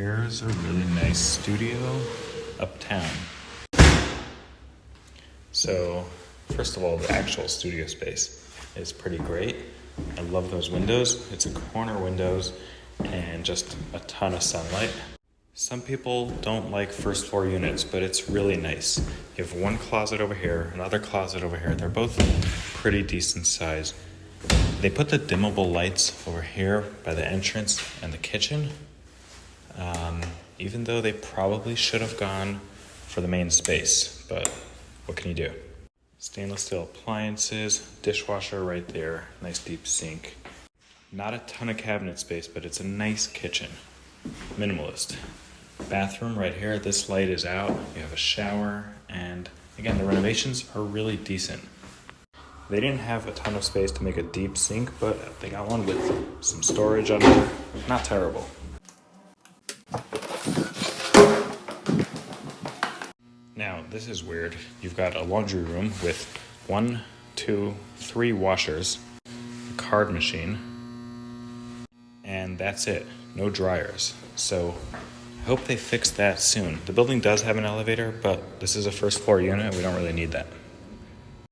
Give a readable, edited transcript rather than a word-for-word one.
Here's a really nice studio uptown. So, first of all, the actual studio space is pretty great. I love those windows. It's a corner windows and just a ton of sunlight. Some people don't like first floor units, but it's really nice. You have one closet over here, another closet over here. They're both pretty decent size. They put the dimmable lights over here by the entrance and the kitchen, even though they probably should have gone for the main space, but what can you do? Stainless steel appliances, dishwasher right there, nice deep sink. Not a ton of cabinet space, but it's a nice kitchen. Minimalist. Bathroom right here, this light is out. You have a shower, and again, the renovations are really decent. They didn't have a ton of space to make a deep sink, but they got one with some storage under. Not terrible. Now, this is weird. You've got a laundry room with 1, 2, 3 washers, a card machine, and that's it. No dryers. So I hope they fix that soon. The building does have an elevator, but this is a first floor unit. We don't really need that.